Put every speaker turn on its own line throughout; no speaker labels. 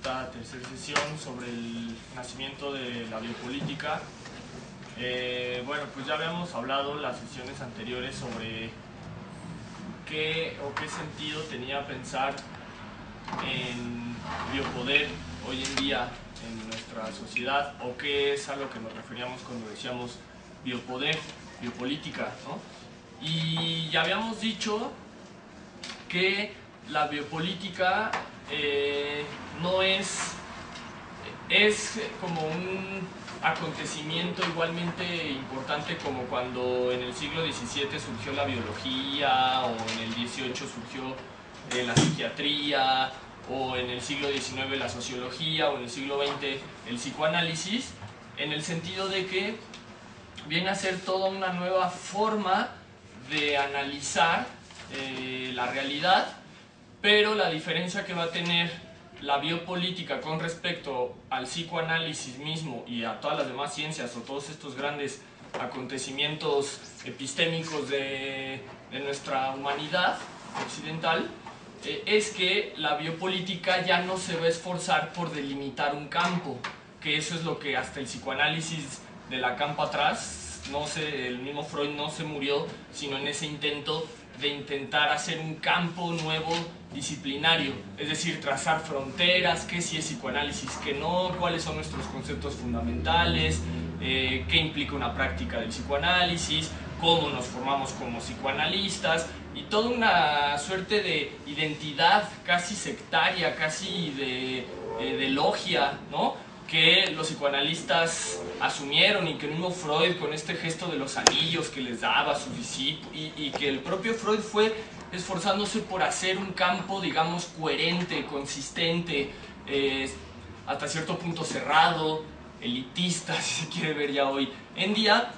esta tercera sesión sobre el nacimiento de la biopolítica. Bueno, pues ya habíamos hablado en las sesiones anteriores sobre qué sentido tenía pensar en biopoder hoy en día en nuestra sociedad, o qué es a lo que nos referíamos cuando decíamos biopoder, biopolítica, ¿no? Y ya habíamos dicho que la biopolítica no es como un acontecimiento igualmente importante como cuando en el siglo XVII surgió la biología, o en el XVIII surgió la psiquiatría, o en el siglo XIX la sociología, o en el siglo XX el psicoanálisis, en el sentido de que viene a ser toda una nueva forma de analizar la realidad, pero la diferencia que va a tener la biopolítica con respecto al psicoanálisis mismo y a todas las demás ciencias, o todos estos grandes acontecimientos epistémicos de nuestra humanidad occidental, es que la biopolítica ya no se va a esforzar por delimitar un campo, que eso es lo que hasta el psicoanálisis de Lacan para atrás, el mismo Freud no se murió, sino en ese intento de intentar hacer un campo nuevo disciplinario, es decir, trazar fronteras, qué sí es psicoanálisis, qué no, cuáles son nuestros conceptos fundamentales, qué implica una práctica del psicoanálisis, cómo nos formamos como psicoanalistas, y toda una suerte de identidad casi sectaria, casi de logia, ¿no?, que los psicoanalistas asumieron, y que el mismo Freud, con este gesto de los anillos que les daba a sus discípulos, y que el propio Freud fue esforzándose por hacer un campo, digamos, coherente, consistente, hasta cierto punto cerrado, elitista, si se quiere ver ya hoy en día.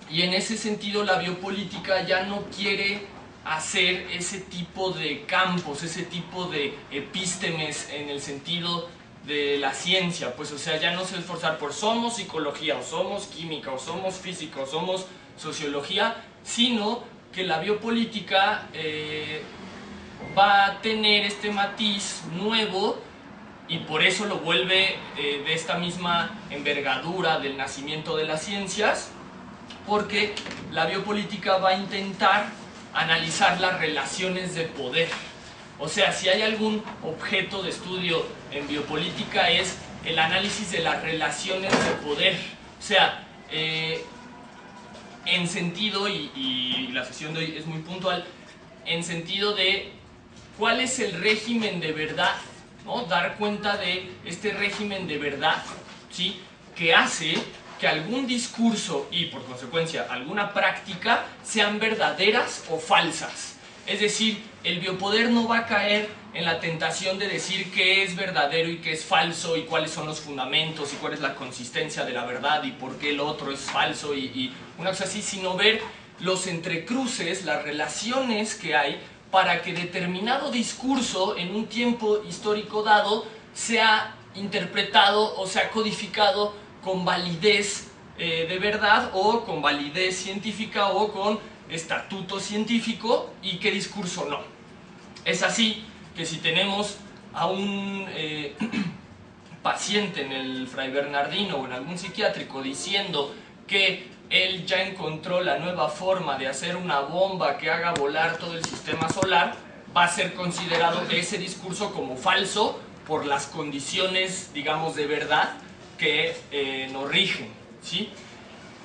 Y en ese sentido la biopolítica ya no quiere hacer ese tipo de campos, ese tipo de epístemes en el sentido de la ciencia, pues, o sea, ya no se esforzar por somos psicología, o somos química, o somos física, o somos sociología, sino que la biopolítica va a tener este matiz nuevo, y por eso lo vuelve de esta misma envergadura del nacimiento de las ciencias, porque la biopolítica va a intentar analizar las relaciones de poder. O sea, si hay algún objeto de estudio en biopolítica, es el análisis de las relaciones de poder. O sea, en sentido, y la sesión de hoy es muy puntual, en sentido de cuál es el régimen de verdad, ¿no? Dar cuenta de este régimen de verdad, ¿sí?, que hace que algún discurso y, por consecuencia, alguna práctica sean verdaderas o falsas. Es decir, el biopoder no va a caer en la tentación de decir qué es verdadero y qué es falso, y cuáles son los fundamentos, y cuál es la consistencia de la verdad, y por qué el otro es falso, y una cosa así, sino ver los entrecruces, las relaciones que hay para que determinado discurso en un tiempo histórico dado sea interpretado o sea codificado con validez de verdad, o con validez científica, o con estatuto científico, y qué discurso no. Es así que si tenemos a un paciente en el Fray Bernardino o en algún psiquiátrico diciendo que él ya encontró la nueva forma de hacer una bomba que haga volar todo el sistema solar, va a ser considerado ese discurso como falso por las condiciones, digamos, de verdad que nos rigen, ¿sí?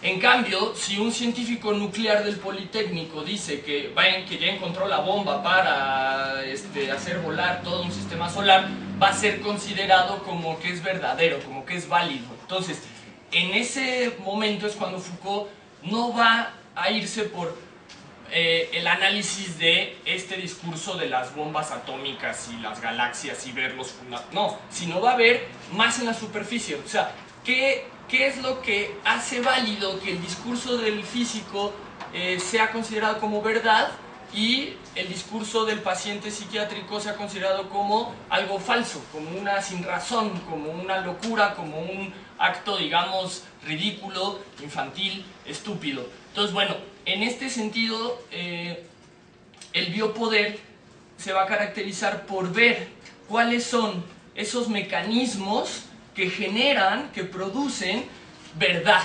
En cambio, si un científico nuclear del Politécnico dice que ya encontró la bomba para hacer volar todo un sistema solar, va a ser considerado como que es verdadero, como que es válido. Entonces, en ese momento es cuando Foucault no va a irse por el análisis de este discurso de las bombas atómicas y las galaxias y ver los fundamentos, no, sino va a ver más en la superficie. O sea, ¿qué es lo que hace válido que el discurso del físico sea considerado como verdad, y el discurso del paciente psiquiátrico sea considerado como algo falso, como una sinrazón, como una locura, como un acto, digamos, ridículo, infantil, estúpido? Entonces, bueno, en este sentido, el biopoder se va a caracterizar por ver cuáles son
esos mecanismos que generan, que producen verdad.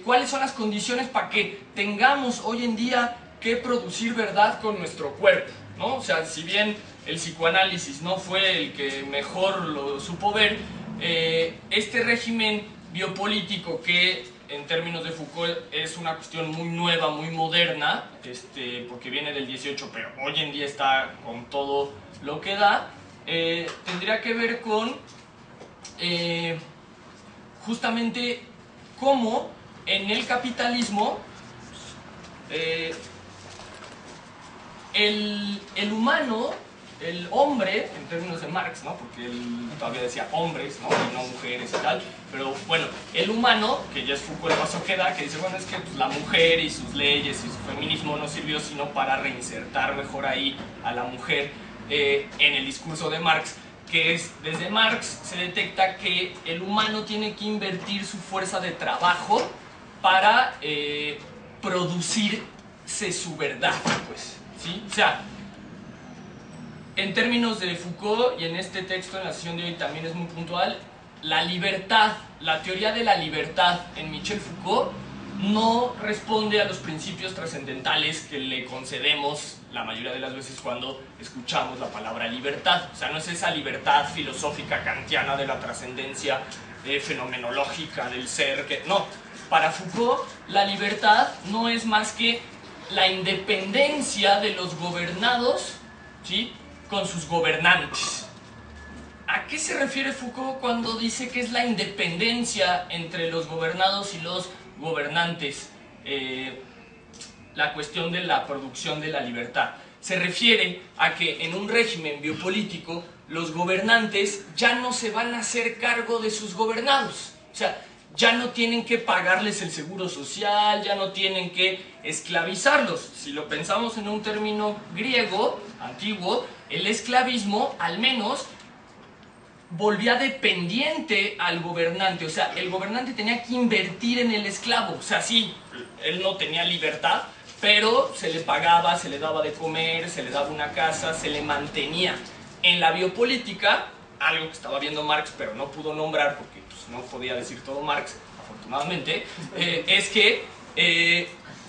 ¿Cuáles son las condiciones para que tengamos hoy en día que producir verdad con nuestro cuerpo, ¿no? O sea, si bien el psicoanálisis no fue el que mejor lo supo ver, este régimen biopolítico que en términos de Foucault es una cuestión muy nueva, muy moderna, porque viene del 18, pero hoy en día está con todo lo que da, tendría que ver con justamente cómo en el capitalismo el humano, el hombre, en términos de Marx, ¿no? Porque él todavía decía hombres, ¿no? Y no mujeres y tal, pero bueno, el humano, que ya es Foucault el paso que da, que dice, bueno, es que pues, la mujer y sus leyes y su feminismo no sirvió sino para reinsertar mejor ahí a la mujer en el discurso de Marx, que es, desde Marx se detecta que el humano tiene que invertir su fuerza de trabajo para producirse su verdad, pues, ¿sí? O sea, en términos de Foucault, y en este texto, en la sesión de hoy también es muy puntual, la libertad, la teoría de la libertad en Michel Foucault no responde a los principios trascendentales que le concedemos la mayoría de las veces cuando escuchamos la palabra libertad. O sea, no es esa libertad filosófica kantiana de la trascendencia fenomenológica del ser, que no. Para Foucault, la libertad no es más que la independencia de los gobernados, ¿sí?, con sus gobernantes. ¿A qué se refiere Foucault cuando dice que es la independencia entre los gobernados y los gobernantes? La cuestión de la producción de la libertad. Se refiere a que en un régimen biopolítico los gobernantes ya no se van a hacer cargo de sus gobernados. O sea, ya no tienen que pagarles el seguro social, ya no tienen que esclavizarlos. Si lo pensamos en un término griego, antiguo, el esclavismo al menos volvía dependiente al gobernante. O sea, el gobernante tenía que invertir en el esclavo. O sea, sí, él no tenía libertad, pero se le pagaba, se le daba de comer, se le daba una casa, se le mantenía. En la biopolítica, algo que estaba viendo Marx, pero no pudo nombrar porque pues, no podía decir todo Marx, afortunadamente, es que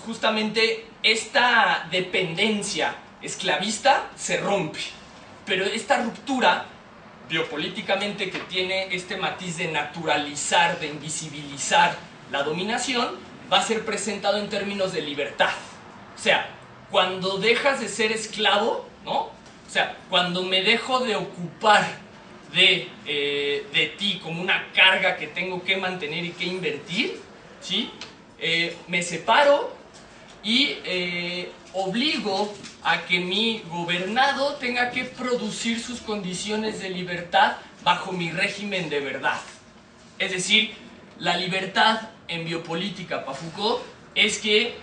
justamente esta dependencia esclavista se rompe. Pero esta ruptura biopolíticamente que tiene este matiz de naturalizar, de invisibilizar la dominación, va a ser presentado en términos de libertad. O sea, cuando dejas de ser esclavo, ¿no? O sea, cuando me dejo de ocupar de ti como una carga que tengo que mantener y que invertir, ¿sí? Me separo y obligo a que mi gobernado tenga que producir sus condiciones de libertad bajo mi régimen de verdad. Es decir, la libertad en biopolítica para Foucault es que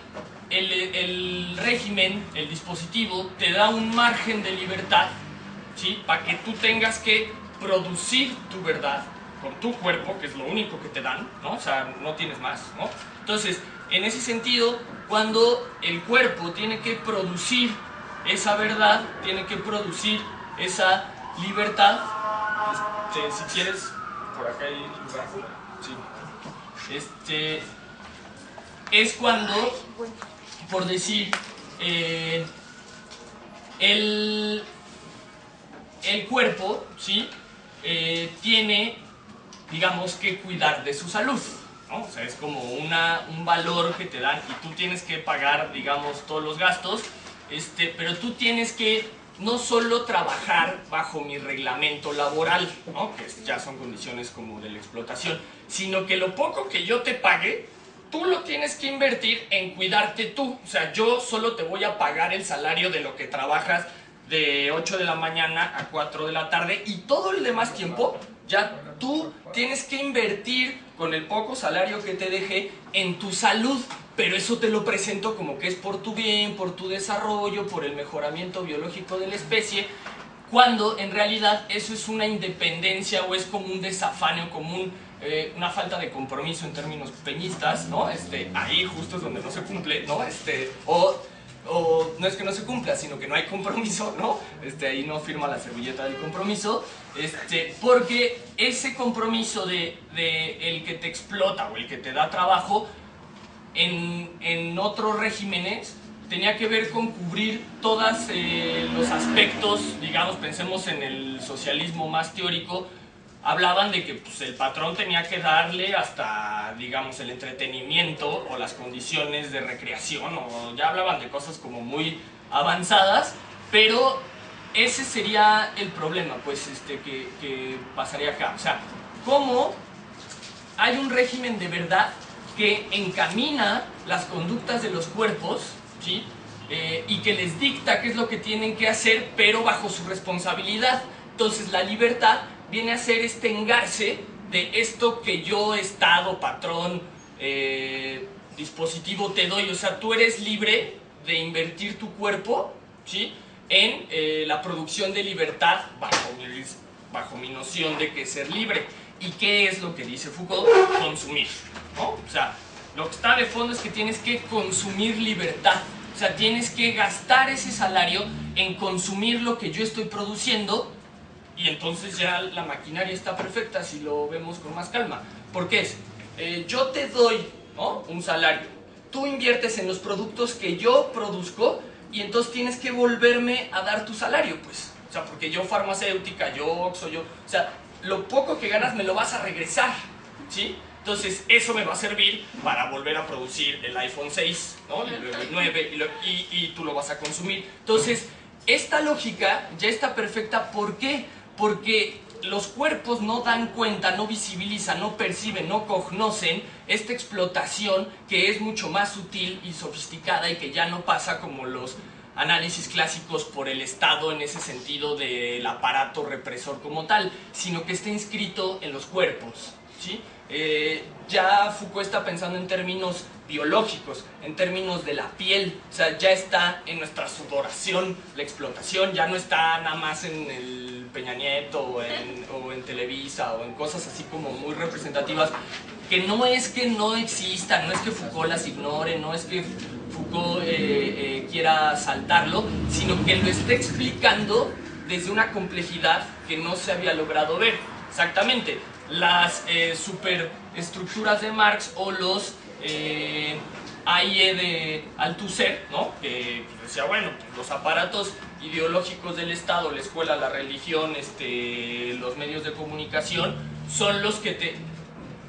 el régimen, el dispositivo, te da un margen de libertad, ¿sí?, para que tú tengas que producir tu verdad con tu cuerpo, que es lo único que te dan, ¿no? O sea, no tienes más, ¿no? Entonces, en ese sentido, cuando el cuerpo tiene que producir esa verdad, tiene que producir esa libertad, si quieres, por acá hay lugar, sí. Es cuando, por decir, el cuerpo, ¿sí?, tiene, digamos, que cuidar de su salud, ¿no? O sea, es como un valor que te dan y tú tienes que pagar, digamos, todos los gastos, pero tú tienes que no solo trabajar bajo mi reglamento laboral, ¿no?, que ya son condiciones como de la explotación, sino que lo poco que yo te pague, tú lo tienes que invertir en cuidarte tú. O sea, yo solo te voy a pagar el salario de lo que trabajas de 8 de la mañana a 4 de la tarde y todo el demás tiempo ya tú tienes que invertir con el poco salario que te deje en tu salud, pero eso te lo presento como que es por tu bien, por tu desarrollo, por el mejoramiento biológico de la especie, cuando en realidad eso es una independencia o es como un desafane o como una falta de compromiso en términos peñistas, ¿no? Ahí justo es donde no se cumple, ¿no? o no es que no se cumpla, sino que no hay compromiso, ¿no? Ahí no firma la servilleta del compromiso, porque ese compromiso de el que te explota o el que te da trabajo, en otros regímenes tenía que ver con cubrir todos los aspectos, digamos, pensemos en el socialismo más teórico, hablaban de que pues, el patrón tenía que darle hasta, digamos, el entretenimiento o las condiciones de recreación, o ya hablaban de cosas como muy avanzadas, pero ese sería el problema, pues, que pasaría acá. O sea, ¿cómo hay un régimen de verdad que encamina las conductas de los cuerpos, ¿sí? Y que les dicta qué es lo que tienen que hacer, pero bajo su responsabilidad? Entonces la libertad viene a ser este engarce de esto que yo, Estado, patrón, dispositivo te doy. O sea, tú eres libre de invertir tu cuerpo, ¿sí?, en la producción de libertad bajo mi noción de que es ser libre. ¿Y qué es lo que dice Foucault? Consumir, ¿no? O sea, lo que está de fondo es que tienes que consumir libertad. O sea, tienes que gastar ese salario en consumir lo que yo estoy produciendo, y entonces ya la maquinaria está perfecta si lo vemos con más calma. Porque yo te doy, ¿no?, un salario, tú inviertes en los productos que yo produzco y entonces tienes que volverme a dar tu salario, pues. O sea, porque yo farmacéutica, yo Oxxo, o sea, lo poco que ganas me lo vas a regresar, ¿sí? Entonces eso me va a servir para volver a producir el iPhone 6, ¿no?, y luego el 9, y tú lo vas a consumir. Entonces, esta lógica ya está perfecta. ¿Por qué? Porque los cuerpos no dan cuenta, no visibilizan, no perciben, no conocen esta explotación que es mucho más sutil y sofisticada y que ya no pasa como los análisis clásicos por el Estado en ese sentido del aparato represor como tal, sino que está inscrito en los cuerpos, ¿sí? Ya Foucault está pensando en términos biológicos, en términos de la piel. O sea, ya está en nuestra sudoración la explotación, ya no está nada más en el Peña Nieto o en Televisa o en cosas así como muy representativas, que no es que no existan, no es que Foucault las ignore, no es que Foucault quiera saltarlo, sino que lo está explicando desde una complejidad que no se había logrado ver. Exactamente, las superestructuras de Marx o los AIE de Althusser, ¿no?, que decía, bueno, pues los aparatos ideológicos del Estado, la escuela, la religión, los medios de comunicación, son los que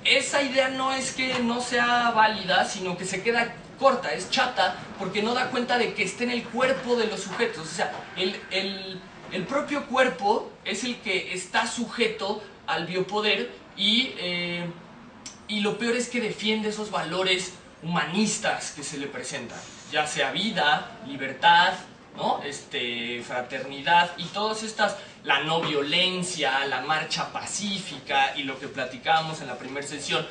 Esa idea no es que no sea válida, sino que se queda corta, es chata, porque no da cuenta de que está en el cuerpo de los sujetos. O sea, el propio cuerpo es el que está sujeto al biopoder, y lo peor es que defiende esos valores humanistas que se le presentan, ya sea vida, libertad, ¿no?, fraternidad y todas estas, la no violencia, la marcha pacífica y lo que platicábamos en la primera sesión,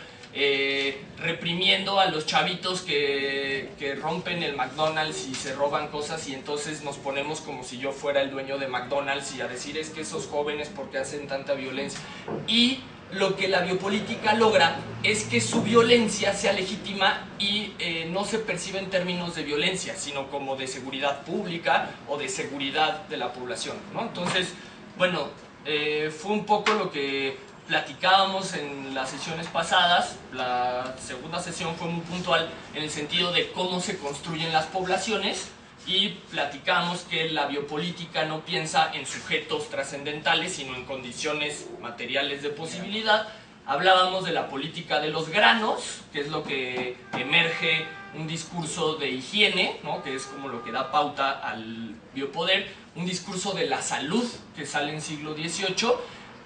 reprimiendo a los chavitos que rompen el McDonald's y se roban cosas, y entonces nos ponemos como si yo fuera el dueño de McDonald's y a decir, es que esos jóvenes porque hacen tanta violencia. Y lo que la biopolítica logra es que su violencia sea legítima y no se percibe en términos de violencia, sino como de seguridad pública o de seguridad de la población, ¿no? Entonces, bueno, fue un poco lo que platicábamos en las sesiones pasadas. La segunda sesión fue muy puntual en el sentido de cómo se construyen las poblaciones, y platicamos que la biopolítica no piensa en sujetos trascendentales, sino en condiciones materiales de posibilidad. Hablábamos de la política de los granos, que es lo que emerge un discurso de higiene, ¿no?, que es como lo que da pauta al biopoder, un discurso de la salud que sale en siglo XVIII,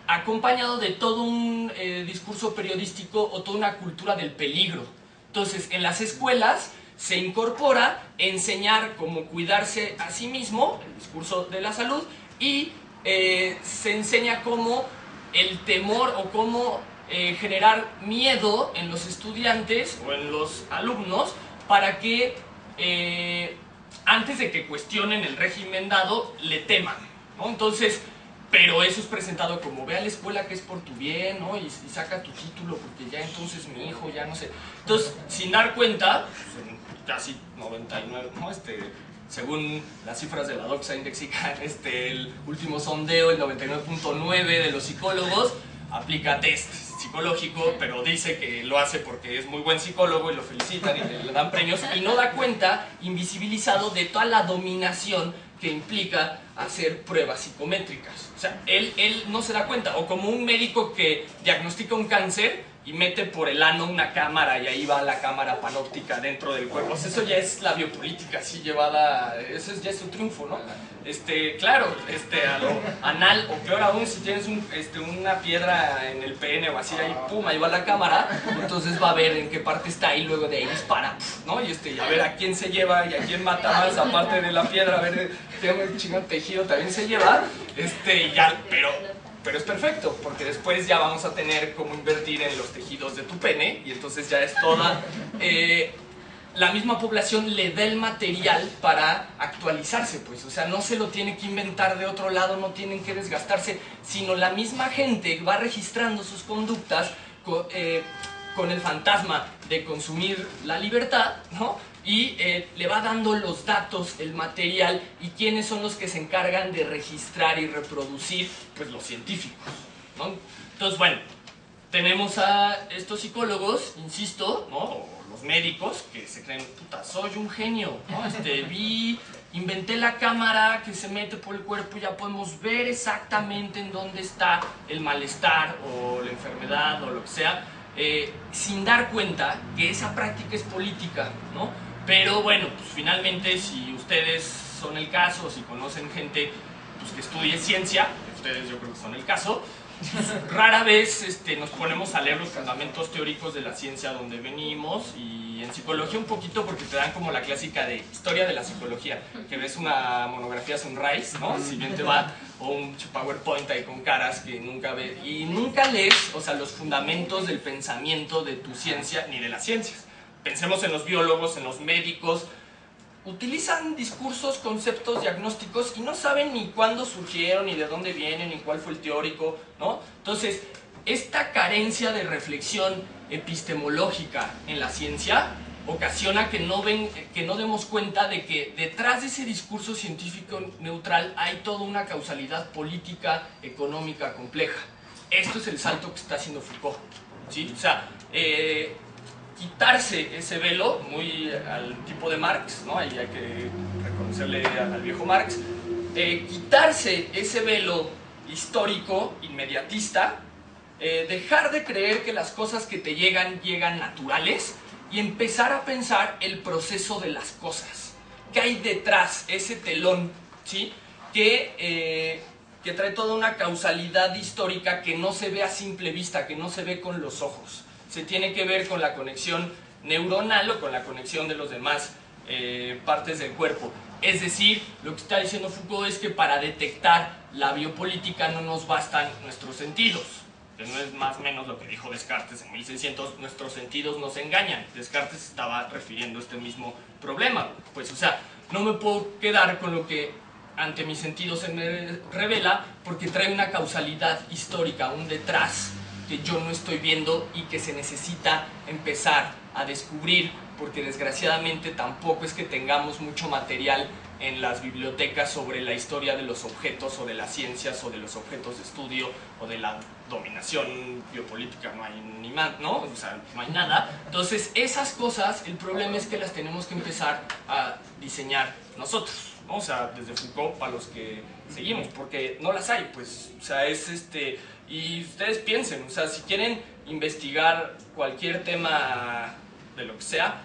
acompañado de todo un discurso periodístico o toda una cultura del peligro. Entonces, en las escuelas se incorpora enseñar cómo cuidarse a sí mismo, el discurso de la salud, y se enseña cómo el temor o cómo generar miedo en los estudiantes o en los alumnos para que antes de que cuestionen el régimen dado, le teman, ¿no? Entonces, pero eso es presentado como, ve a la escuela que es por tu bien, ¿no?, y saca tu título porque ya entonces mi hijo ya no sé. Entonces, sin dar cuenta, pues, casi 99, ¿no?, según las cifras de la Doxa Indexican, el último sondeo, el 99.9 de los psicólogos, aplica test psicológico, pero dice que lo hace porque es muy buen psicólogo y lo felicitan y le dan premios, y no da cuenta, invisibilizado, de toda la dominación que implica hacer pruebas psicométricas. O sea, él no se da cuenta, o como un médico que diagnostica un cáncer y mete por el ano una cámara y ahí va la cámara panóptica dentro del cuerpo. O sea, eso ya es la biopolítica así llevada, eso ya es un triunfo, ¿no? Claro, a lo anal, o peor aún, si tienes una piedra en el pene o así, ahí pum, ahí va la cámara, entonces va a ver en qué parte está y luego de ahí dispara, ¿no? Y a ver a quién se lleva y a quién mata más, aparte de la piedra, a ver qué chingón tejido también se lleva, ya, pero es perfecto, porque después ya vamos a tener cómo invertir en los tejidos de tu pene, y entonces ya es toda... la misma población le da el material para actualizarse, pues, o sea, no se lo tiene que inventar de otro lado, no tienen que desgastarse, sino la misma gente va registrando sus conductas con el fantasma de consumir la libertad, ¿no? Y le va dando los datos, el material, y quiénes son los que se encargan de registrar y reproducir, pues los científicos, ¿no? Entonces, bueno, tenemos a estos psicólogos, insisto, ¿no? O los médicos que se creen, puta, soy un genio, ¿no? Inventé la cámara que se mete por el cuerpo y ya podemos ver exactamente en dónde está el malestar o la enfermedad o lo que sea, sin dar cuenta que esa práctica es política, ¿no? Pero bueno, pues finalmente, si ustedes son el caso, si conocen gente pues, que estudie ciencia, ustedes yo creo que son el caso, rara vez nos ponemos a leer los fundamentos teóricos de la ciencia donde venimos, y en psicología un poquito, porque te dan como la clásica de historia de la psicología, que ves una monografía Sunrise, ¿no? Si bien te va, o un PowerPoint ahí con caras que nunca ves, y nunca lees, o sea, los fundamentos del pensamiento de tu ciencia ni de las ciencias. Pensemos en los biólogos, en los médicos. Utilizan discursos, conceptos, diagnósticos y no saben ni cuándo surgieron, ni de dónde vienen, ni cuál fue el teórico, ¿no? Entonces, esta carencia de reflexión epistemológica en la ciencia ocasiona que no demos cuenta de que detrás de ese discurso científico neutral hay toda una causalidad política, económica, compleja. Esto es el salto que está haciendo Foucault, ¿sí? O sea, quitarse ese velo, muy al tipo de Marx, ¿no? Ahí hay que reconocerle al viejo Marx, quitarse ese velo histórico, inmediatista, dejar de creer que las cosas que te llegan naturales, y empezar a pensar el proceso de las cosas. ¿Qué hay detrás? Ese telón, ¿sí? Que trae toda una causalidad histórica que no se ve a simple vista, que no se ve con los ojos. Se tiene que ver con la conexión neuronal o con la conexión de los demás partes del cuerpo. Es decir, lo que está diciendo Foucault es que para detectar la biopolítica no nos bastan nuestros sentidos. Que no es más o menos lo que dijo Descartes en 1600, nuestros sentidos nos engañan. Descartes estaba refiriendo a este mismo problema. Pues, o sea, no me puedo quedar con lo que ante mis sentidos se me revela, porque trae una causalidad histórica, un detrás que yo no estoy viendo y que se necesita empezar a descubrir, porque desgraciadamente tampoco es que tengamos mucho material en las bibliotecas sobre la historia de los objetos o de las ciencias o de los objetos de estudio o de la dominación biopolítica, no hay ni más, ¿no? O sea, no hay nada. Entonces, esas cosas, el problema es que las tenemos que empezar a diseñar nosotros, ¿no? O sea, desde Foucault para los que seguimos, porque no las hay, pues, o sea, es y ustedes piensen, o sea, si quieren investigar cualquier tema de lo que sea,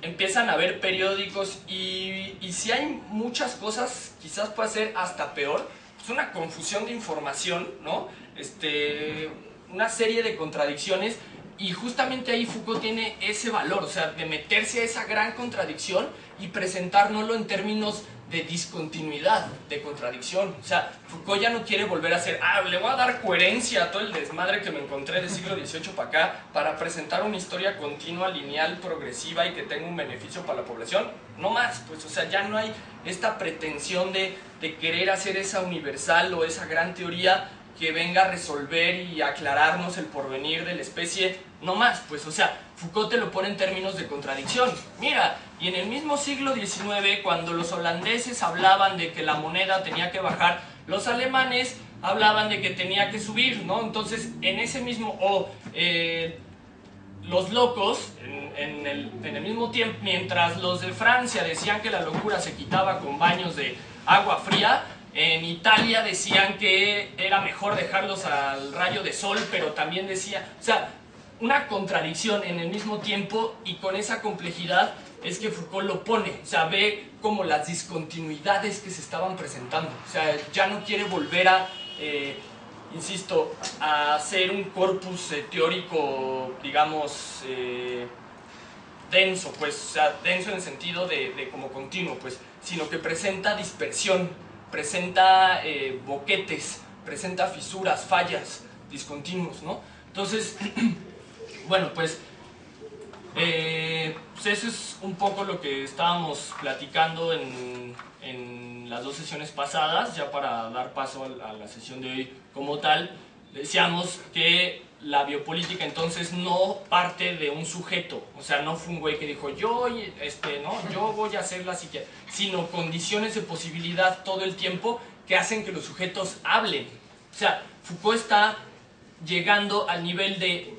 empiezan a ver periódicos y si hay muchas cosas, quizás pueda ser hasta peor, es una confusión de información, ¿no? Una serie de contradicciones, y justamente ahí Foucault tiene ese valor, o sea, de meterse a esa gran contradicción y presentárnoslo en términos de discontinuidad, de contradicción. O sea, Foucault ya no quiere volver a hacer, le voy a dar coherencia a todo el desmadre que me encontré del siglo XVIII para acá, para presentar una historia continua, lineal, progresiva y que tenga un beneficio para la población. No más, pues, o sea, ya no hay esta pretensión de querer hacer esa universal o esa gran teoría, que venga a resolver y aclararnos el porvenir de la especie, no más, pues, o sea, Foucault te lo pone en términos de contradicción. Mira, y en el mismo siglo XIX, cuando los holandeses hablaban de que la moneda tenía que bajar, los alemanes hablaban de que tenía que subir, ¿no? Entonces, en ese mismo, los locos, en el mismo tiempo, mientras los de Francia decían que la locura se quitaba con baños de agua fría, en Italia decían que era mejor dejarlos al rayo de sol, pero también decía, o sea, una contradicción en el mismo tiempo, y con esa complejidad es que Foucault lo pone, o sea, ve como las discontinuidades que se estaban presentando, o sea, ya no quiere volver a, insisto, a hacer un corpus teórico, digamos, denso, pues, o sea, denso en el sentido de como continuo, pues, sino que presenta dispersión, presenta boquetes, presenta fisuras, fallas, discontinuos, ¿no? Entonces, bueno, pues eso es un poco lo que estábamos platicando en las dos sesiones pasadas. Ya para dar paso a la sesión de hoy como tal, decíamos que la biopolítica entonces no parte de un sujeto, o sea, no fue un güey que dijo yo voy a hacer la psiquiatría, sino condiciones de posibilidad todo el tiempo que hacen que los sujetos hablen. O sea, Foucault está llegando al nivel de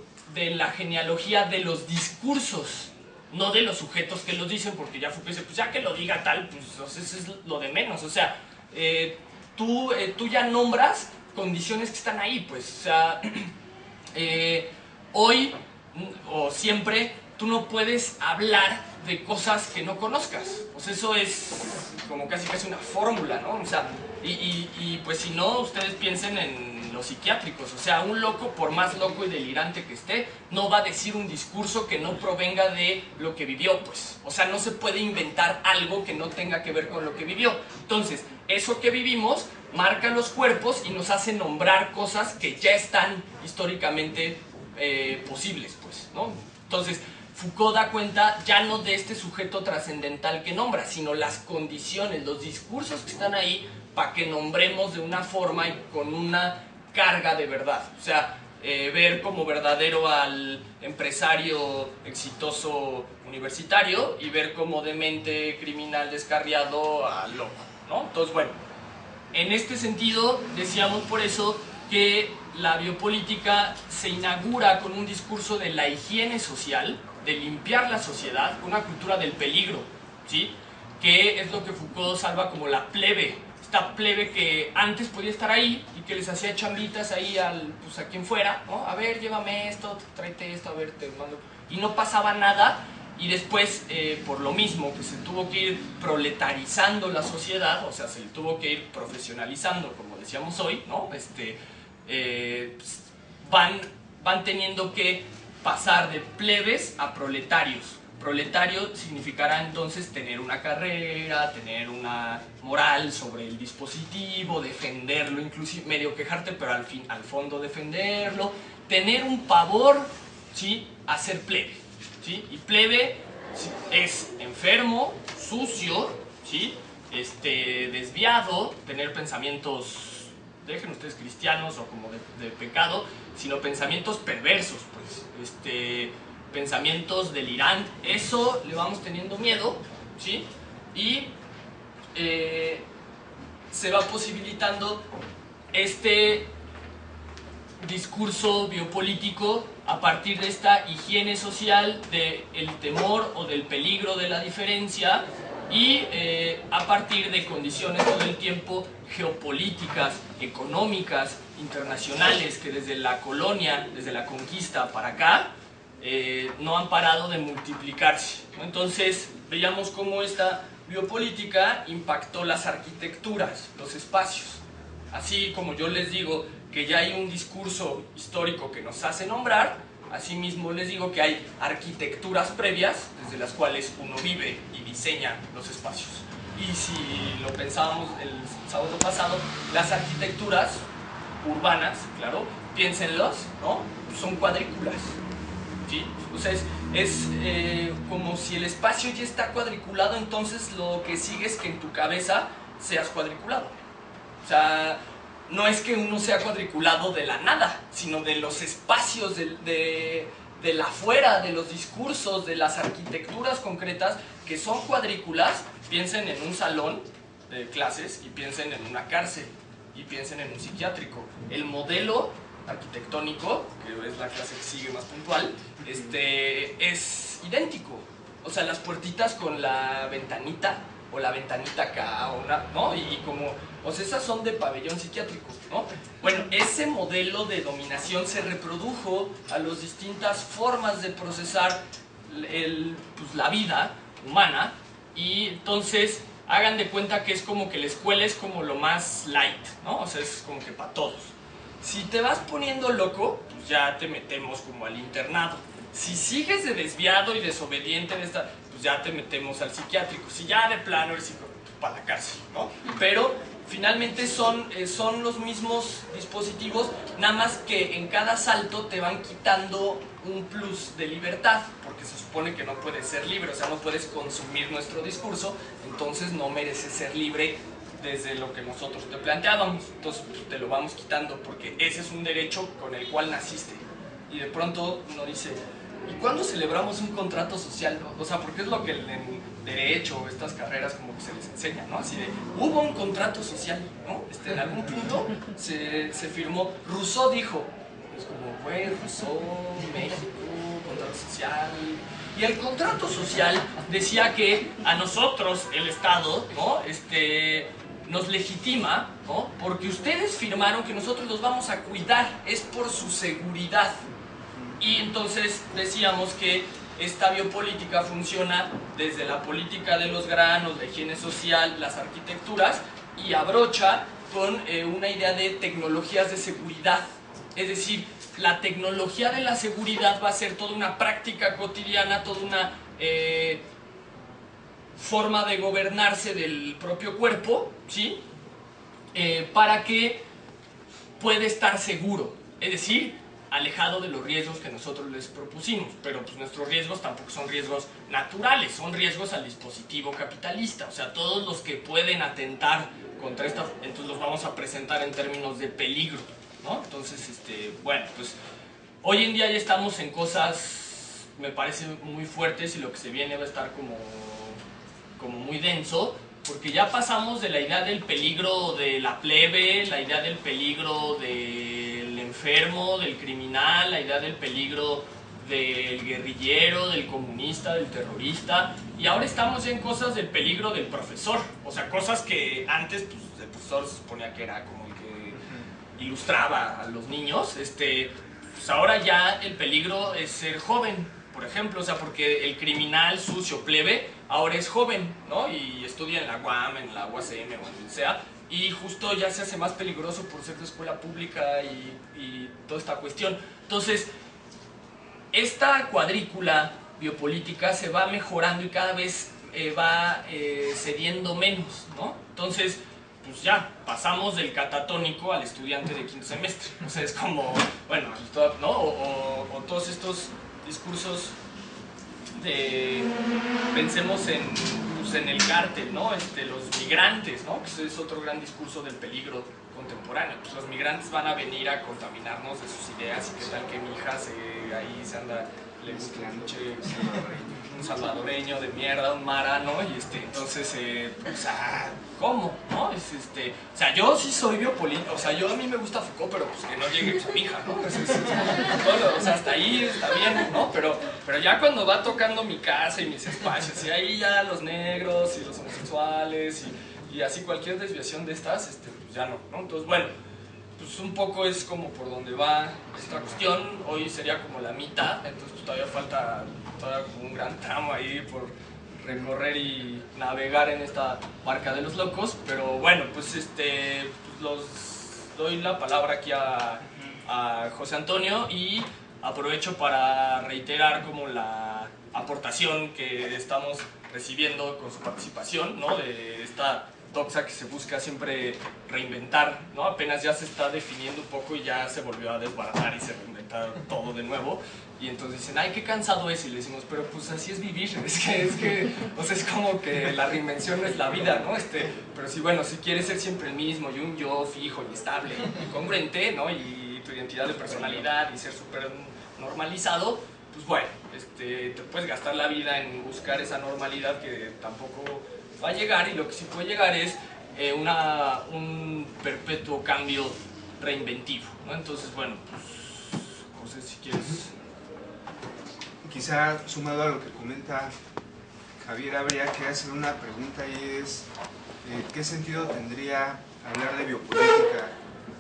la genealogía de los discursos, no de los sujetos que los dicen, porque ya Foucault dice, pues ya que lo diga tal, pues eso es lo de menos. O sea, tú ya nombras condiciones que están ahí, pues, o sea, hoy o siempre tú no puedes hablar de cosas que no conozcas, pues eso es como casi una fórmula, ¿no? O sea, y pues si no, ustedes piensen en los psiquiátricos, o sea, un loco, por más loco y delirante que esté, no va a decir un discurso que no provenga de lo que vivió, pues, o sea, no se puede inventar algo que no tenga que ver con lo que vivió. Entonces, eso que vivimos marca los cuerpos y nos hace nombrar cosas que ya están históricamente posibles, pues, ¿no? Entonces, Foucault da cuenta ya no de este sujeto trascendental que nombra, sino las condiciones, los discursos que están ahí para que nombremos de una forma y con una carga de verdad. O sea, ver como verdadero al empresario exitoso universitario y ver como demente criminal descarriado al loco, ¿no? Entonces, bueno, en este sentido decíamos por eso que la biopolítica se inaugura con un discurso de la higiene social, de limpiar la sociedad, una cultura del peligro, ¿sí? Que es lo que Foucault salva como la plebe, esta plebe que antes podía estar ahí y que les hacía chambitas ahí pues a quien fuera, ¿no? A ver, llévame esto, tráete esto, a ver, te mando, y no pasaba nada. Y después, por lo mismo que se tuvo que ir proletarizando la sociedad, o sea, se le tuvo que ir profesionalizando, como decíamos hoy, ¿no? Pues, van teniendo que pasar de plebes a proletarios. Proletario significará entonces tener una carrera, tener una moral sobre el dispositivo, defenderlo, inclusive medio quejarte, pero al fondo defenderlo, tener un pavor, ¿sí?, a ser plebe, ¿sí? Y plebe es enfermo, sucio, ¿sí?, desviado, tener pensamientos, dejen ustedes cristianos o como de pecado, sino pensamientos perversos, pues, pensamientos delirantes. Eso le vamos teniendo miedo, ¿sí? Y se va posibilitando este discurso biopolítico a partir de esta higiene social del temor o del peligro de la diferencia y a partir de condiciones todo el tiempo geopolíticas, económicas, internacionales, que desde la colonia, desde la conquista para acá, no han parado de multiplicarse, ¿no? Entonces veíamos cómo esta biopolítica impactó las arquitecturas, los espacios. Así como yo les digo que ya hay un discurso histórico que nos hace nombrar, asimismo les digo que hay arquitecturas previas desde las cuales uno vive y diseña los espacios. Y si lo pensábamos el sábado pasado, las arquitecturas urbanas, claro, piénsenlos, ¿no? Son cuadrículas, ¿sí? O sea, es como si el espacio ya está cuadriculado, entonces lo que sigue es que en tu cabeza seas cuadriculado. O sea, no es que uno sea cuadriculado de la nada, sino de los espacios del afuera, de los discursos, de las arquitecturas concretas que son cuadrículas. Piensen en un salón de clases y piensen en una cárcel y piensen en un psiquiátrico. El modelo arquitectónico, que es la clase que sigue más puntual, es idéntico. O sea, las puertitas con la ventanita o la ventanita acá, ¿no? Y como, o sea, esas son de pabellón psiquiátrico, ¿no? Bueno, ese modelo de dominación se reprodujo a las distintas formas de procesar pues, la vida humana, y entonces hagan de cuenta que es como que la escuela es como lo más light, ¿no? O sea, es como que para todos. Si te vas poniendo loco, pues ya te metemos como al internado. Si sigues de desviado y desobediente en esta, pues ya te metemos al psiquiátrico. Si ya de plano eres para la cárcel, ¿no? Pero finalmente son los mismos dispositivos, nada más que en cada salto te van quitando un plus de libertad, porque se supone que no puedes ser libre, o sea, no puedes consumir nuestro discurso, entonces no mereces ser libre desde lo que nosotros te planteábamos. Entonces pues, te lo vamos quitando, porque ese es un derecho con el cual naciste. Y de pronto uno dice, ¿y cuándo celebramos un contrato social? O sea, porque es lo que en derecho, estas carreras como que se les enseña, ¿no? Así de, hubo un contrato social, ¿no? En algún punto se firmó. Rousseau dijo, es como, güey, Rousseau, México, contrato social. Y el contrato social decía que a nosotros, el Estado, ¿no? Nos legitima, ¿no? Porque ustedes firmaron que nosotros los vamos a cuidar, es por su seguridad. Y entonces decíamos que esta biopolítica funciona desde la política de los granos, la higiene social, las arquitecturas, y abrocha con una idea de tecnologías de seguridad. Es decir, la tecnología de la seguridad va a ser toda una práctica cotidiana, toda una forma de gobernarse del propio cuerpo, ¿sí? Para que pueda estar seguro. Es decir, alejado de los riesgos que nosotros les propusimos, pero pues nuestros riesgos tampoco son riesgos naturales, son riesgos al dispositivo capitalista, o sea, todos los que pueden atentar contra esta, entonces los vamos a presentar en términos de peligro, ¿no? Entonces, bueno, pues hoy en día ya estamos en cosas, me parece, muy fuertes, y lo que se viene va a estar como muy denso, porque ya pasamos de la idea del peligro de la plebe, la idea del peligro del enfermo, del criminal, la idea del peligro del guerrillero, del comunista, del terrorista, y ahora estamos ya en cosas del peligro del profesor, o sea, cosas que antes pues, el profesor se suponía que era como el que ilustraba a los niños, pues ahora ya el peligro es ser joven, por ejemplo, o sea, porque el criminal sucio plebe ahora es joven, ¿no? Y estudia en la UAM, en la UACM o en donde sea, y justo ya se hace más peligroso por ser de escuela pública y toda esta cuestión. Entonces, esta cuadrícula biopolítica se va mejorando y cada vez va cediendo menos, ¿no? Entonces, pues ya, pasamos del catatónico al estudiante de quinto semestre. O sea, es como, bueno, ¿no? O todos estos discursos de, pensemos pues en el cártel, ¿no? Los migrantes, ¿no? Que es otro gran discurso del peligro contemporáneo. Pues los migrantes van a venir a contaminarnos de sus ideas, y qué tal que mi hija ahí se anda, le gusta un salvadoreño de mierda, un marano, y entonces, o sea, ¿cómo? ¿No? O sea, yo sí soy biopolítico, o sea, a mí me gusta Foucault, pero pues que no llegue a mi hija, ¿no? O sea, hasta ahí está bien, ¿no? Pero ya cuando va tocando mi casa y mis espacios, y ahí ya los negros y los homosexuales y así cualquier desviación de estas, pues ya no, ¿no? Entonces, bueno, pues un poco es como por donde va esta cuestión. Hoy sería como la mitad, entonces pues todavía falta como un gran tramo ahí por recorrer y navegar en esta barca de los locos, pero bueno, pues los doy la palabra aquí a José Antonio, y aprovecho para reiterar como la aportación que estamos recibiendo con su participación, ¿no? De esta ortodoxa que se busca siempre reinventar, ¿no? Apenas ya se está definiendo un poco y ya se volvió a desbaratar y se reinventa todo de nuevo. Y entonces dicen, ay, qué cansado es. Y le decimos, pero pues así es vivir. Es que o sea, es como que la reinvención no es la vida, ¿no? Pero sí, bueno, si quieres ser siempre el mismo y un yo fijo y estable y congruente, ¿no? Y tu identidad de personalidad y ser súper normalizado, pues bueno, te puedes gastar la vida en buscar esa normalidad que tampoco va a llegar, y lo que sí puede llegar es un perpetuo cambio reinventivo, ¿no? Entonces, bueno, pues, no sé si quieres...
Quizá sumado a lo que comenta Javier, habría que hacer una pregunta, y es ¿qué sentido tendría hablar de biopolítica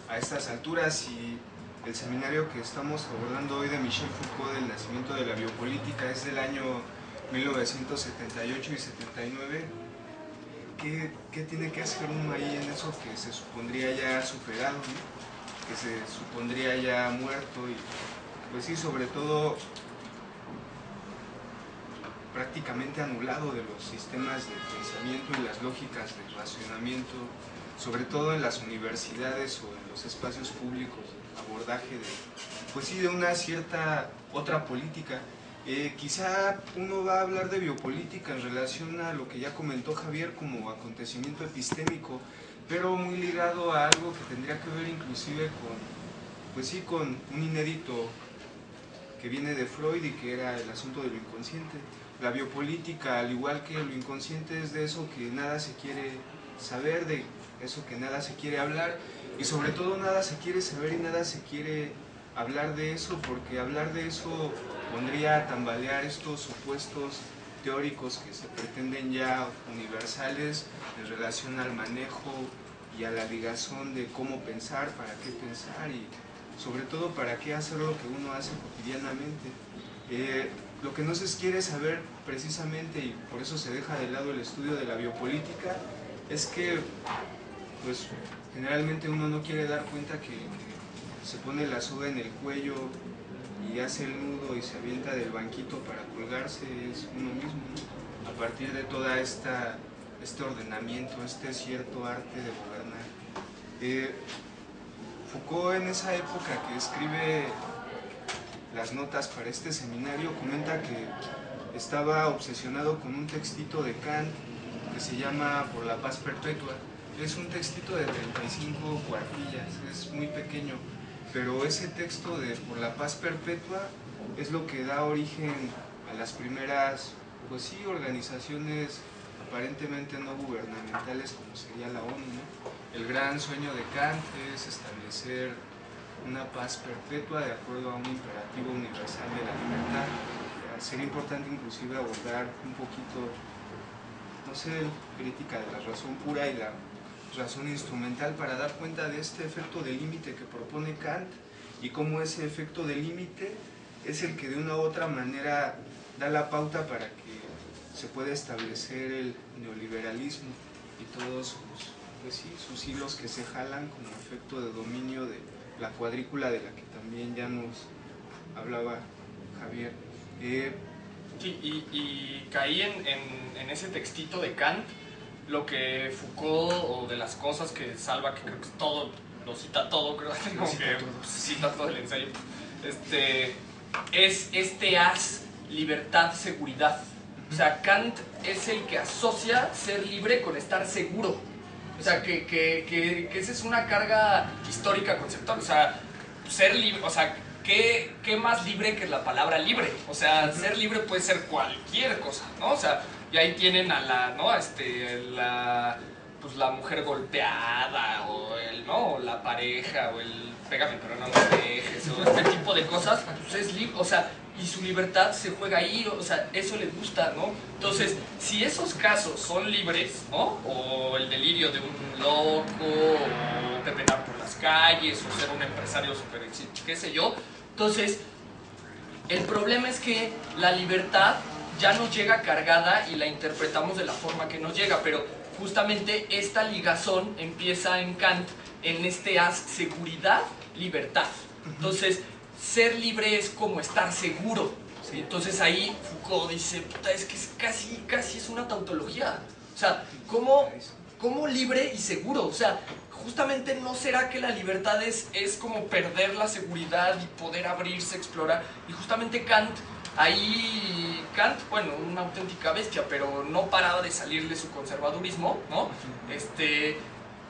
a estas alturas? Y el seminario que estamos abordando hoy de Michel Foucault, del nacimiento de la biopolítica, es del año 1978 y 79. ¿Qué tiene que hacer uno ahí en eso que se supondría ya superado, ¿no? Que se supondría ya muerto? Y pues sí, sobre todo prácticamente anulado de los sistemas de pensamiento y las lógicas de racionamiento, sobre todo en las universidades o en los espacios públicos, abordaje de, pues sí, de una cierta otra política. Quizá uno va a hablar de biopolítica en relación a lo que ya comentó Javier como acontecimiento epistémico, pero muy ligado a algo que tendría que ver inclusive con, pues sí, con un inédito que viene de Freud y que era el asunto de lo inconsciente. La biopolítica, al igual que lo inconsciente, es de eso que nada se quiere saber, de eso que nada se quiere hablar, y sobre todo nada se quiere saber y nada se quiere hablar de eso, porque hablar de eso pondría a tambalear estos supuestos teóricos que se pretenden ya universales en relación al manejo y a la ligazón de cómo pensar, para qué pensar y sobre todo para qué hacer lo que uno hace cotidianamente. Lo que no se quiere saber precisamente, y por eso se deja de lado el estudio de la biopolítica, es que pues generalmente uno no quiere dar cuenta que se pone la soga en el cuello y hace el nudo y se avienta del banquito para colgarse, es uno mismo, ¿no? A partir de toda este ordenamiento, este cierto arte de gobernar. Foucault, en esa época que escribe las notas para este seminario, comenta que estaba obsesionado con un textito de Kant que se llama Por la paz perpetua. Es un textito de 35 cuartillas, es muy pequeño, pero ese texto de Por la paz perpetua es lo que da origen a las primeras, pues sí, organizaciones aparentemente no gubernamentales como sería la ONU, ¿no? El gran sueño de Kant es establecer una paz perpetua de acuerdo a un imperativo universal de la libertad. Sería importante inclusive abordar un poquito, no sé, crítica de la razón pura y la razón instrumental para dar cuenta de este efecto de límite que propone Kant y cómo ese efecto de límite es el que de una u otra manera da la pauta para que se pueda establecer el neoliberalismo y todos sus, pues sí, sus hilos que se jalan como efecto de dominio de la cuadrícula de la que también ya nos hablaba Javier.
Sí, y caí en ese textito de Kant, lo que Foucault, o de las cosas que salva, que creo que es todo, lo cita todo, creo que cita todo el ensayo, es este haz, libertad, seguridad. O sea, Kant es el que asocia ser libre con estar seguro. O sea, que esa es una carga histórica conceptual. O sea, ser libre, o sea, ¿qué más libre que la palabra libre? O sea, ser libre puede ser cualquier cosa, ¿no? O sea, y ahí tienen a la, ¿no? Pues la mujer golpeada, o ¿no? O la pareja, o el pégame pero no me dejes, o este tipo de cosas, pues es libre, o sea, y su libertad se juega ahí, o sea, eso les gusta, ¿no? Entonces, si esos casos son libres, ¿no? O el delirio de un loco, o pepenar por las calles, o ser un empresario súper exitoso, qué sé yo, entonces, el problema es que la libertad ya nos llega cargada y la interpretamos de la forma que nos llega, pero justamente esta ligazón empieza en Kant en este haz seguridad, libertad. Entonces, ser libre es como estar seguro. ¿Sí? Entonces ahí Foucault dice, puta, es que es casi es una tautología. O sea, ¿cómo ¿cómo libre y seguro? O sea, justamente ¿no será que la libertad es como perder la seguridad y poder abrirse, explorar? Y justamente Kant, bueno, una auténtica bestia, pero no paraba de salirle su conservadurismo, ¿no?